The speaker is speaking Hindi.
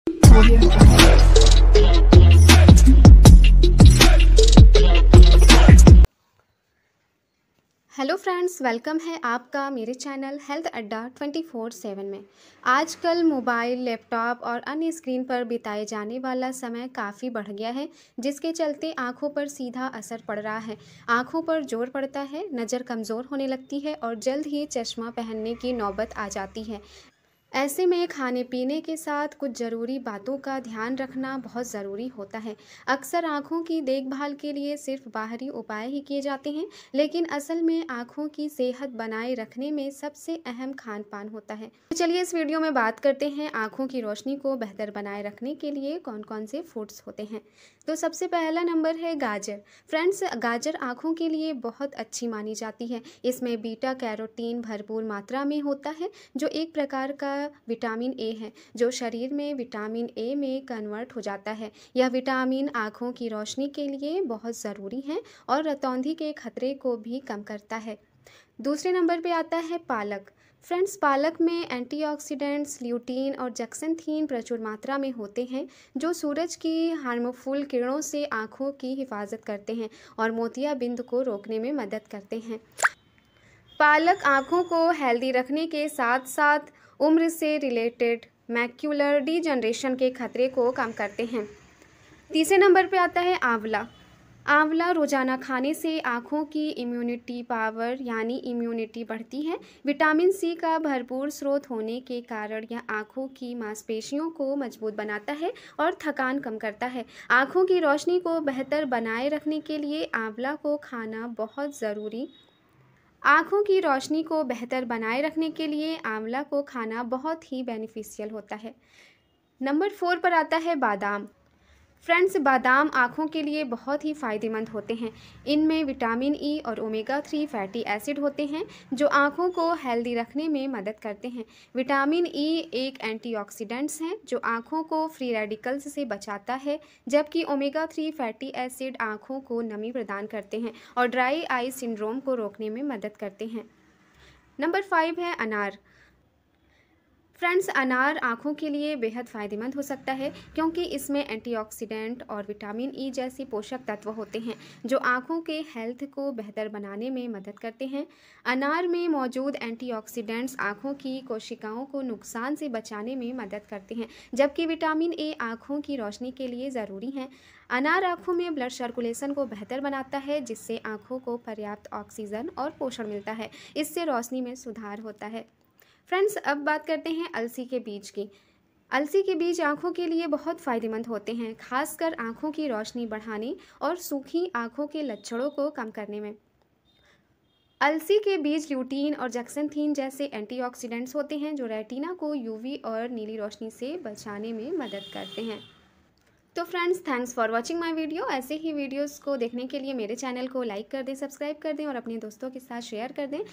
हेलो फ्रेंड्स, वेलकम है आपका मेरे चैनल हेल्थ अड्डा 24/7 में। आजकल मोबाइल, लैपटॉप और अन्य स्क्रीन पर बिताए जाने वाला समय काफ़ी बढ़ गया है, जिसके चलते आँखों पर सीधा असर पड़ रहा है। आँखों पर जोर पड़ता है, नज़र कमज़ोर होने लगती है और जल्द ही चश्मा पहनने की नौबत आ जाती है। ऐसे में खाने पीने के साथ कुछ ज़रूरी बातों का ध्यान रखना बहुत ज़रूरी होता है। अक्सर आँखों की देखभाल के लिए सिर्फ बाहरी उपाय ही किए जाते हैं, लेकिन असल में आँखों की सेहत बनाए रखने में सबसे अहम खान पान होता है। तो चलिए इस वीडियो में बात करते हैं आँखों की रोशनी को बेहतर बनाए रखने के लिए कौन कौन से फूड्स होते हैं। तो सबसे पहला नंबर है गाजर। फ्रेंड्स, गाजर आँखों के लिए बहुत अच्छी मानी जाती है। इसमें बीटा कैरोटीन भरपूर मात्रा में होता है, जो एक प्रकार का विटामिन ए है, जो शरीर में विटामिन ए में कन्वर्ट हो जाता है। यह विटामिन आँखों की रोशनी के लिए बहुत ज़रूरी है और रतौंधी के खतरे को भी कम करता है। दूसरे नंबर पे आता है पालक। फ्रेंड्स, पालक में एंटीऑक्सीडेंट्स, ल्यूटीन और जक्सेंथीन प्रचुर मात्रा में होते हैं, जो सूरज की हार्मफुल किरणों से आँखों की हिफाजत करते हैं और मोतियाबिंद को रोकने में मदद करते हैं। पालक आँखों को हेल्दी रखने के साथ साथ उम्र से रिलेटेड मैक्यूलर डीजनरेशन के खतरे को कम करते हैं। तीसरे नंबर पे आता है आंवला। आंवला रोजाना खाने से आँखों की इम्यूनिटी पावर यानी इम्यूनिटी बढ़ती है। विटामिन सी का भरपूर स्रोत होने के कारण यह आँखों की मांसपेशियों को मजबूत बनाता है और थकान कम करता है। आँखों की रोशनी को बेहतर बनाए रखने के लिए आंवला को खाना बहुत ज़रूरी आँखों की रोशनी को बेहतर बनाए रखने के लिए आंवला को खाना बहुत ही बेनिफिशियल होता है। नंबर 4 पर आता है बादाम। फ्रेंड्स, बादाम आँखों के लिए बहुत ही फ़ायदेमंद होते हैं। इनमें विटामिन ई और ओमेगा 3 फैटी एसिड होते हैं, जो आँखों को हेल्दी रखने में मदद करते हैं। विटामिन ई एक एंटीऑक्सीडेंट्स हैं, जो आँखों को फ्री रेडिकल्स से बचाता है, जबकि ओमेगा 3 फैटी एसिड आँखों को नमी प्रदान करते हैं और ड्राई आई सिंड्रोम को रोकने में मदद करते हैं। नंबर 5 है अनार। फ्रेंड्स, अनार आँखों के लिए बेहद फ़ायदेमंद हो सकता है, क्योंकि इसमें एंटीऑक्सीडेंट और विटामिन ई जैसे पोषक तत्व होते हैं, जो आँखों के हेल्थ को बेहतर बनाने में मदद करते हैं। अनार में मौजूद एंटीऑक्सीडेंट्स आँखों की कोशिकाओं को नुकसान से बचाने में मदद करते हैं, जबकि विटामिन ए आँखों की रोशनी के लिए ज़रूरी है। अनार आँखों में ब्लड सर्कुलेशन को बेहतर बनाता है, जिससे आँखों को पर्याप्त ऑक्सीजन और पोषण मिलता है। इससे रोशनी में सुधार होता है। फ्रेंड्स, अब बात करते हैं अलसी के बीज की। अलसी के बीज आँखों के लिए बहुत फ़ायदेमंद होते हैं, खासकर आँखों की रोशनी बढ़ाने और सूखी आँखों के लक्षणों को कम करने में। अलसी के बीज ल्यूटीन और जक्सेंथीन जैसे एंटीऑक्सीडेंट्स होते हैं, जो रेटिना को यूवी और नीली रोशनी से बचाने में मदद करते हैं। तो friends, thanks for watching my video. ऐसे ही वीडियोस को देखने के लिए मेरे चैनल को लाइक कर दें, सब्सक्राइब कर दें और अपने दोस्तों के साथ शेयर कर दें।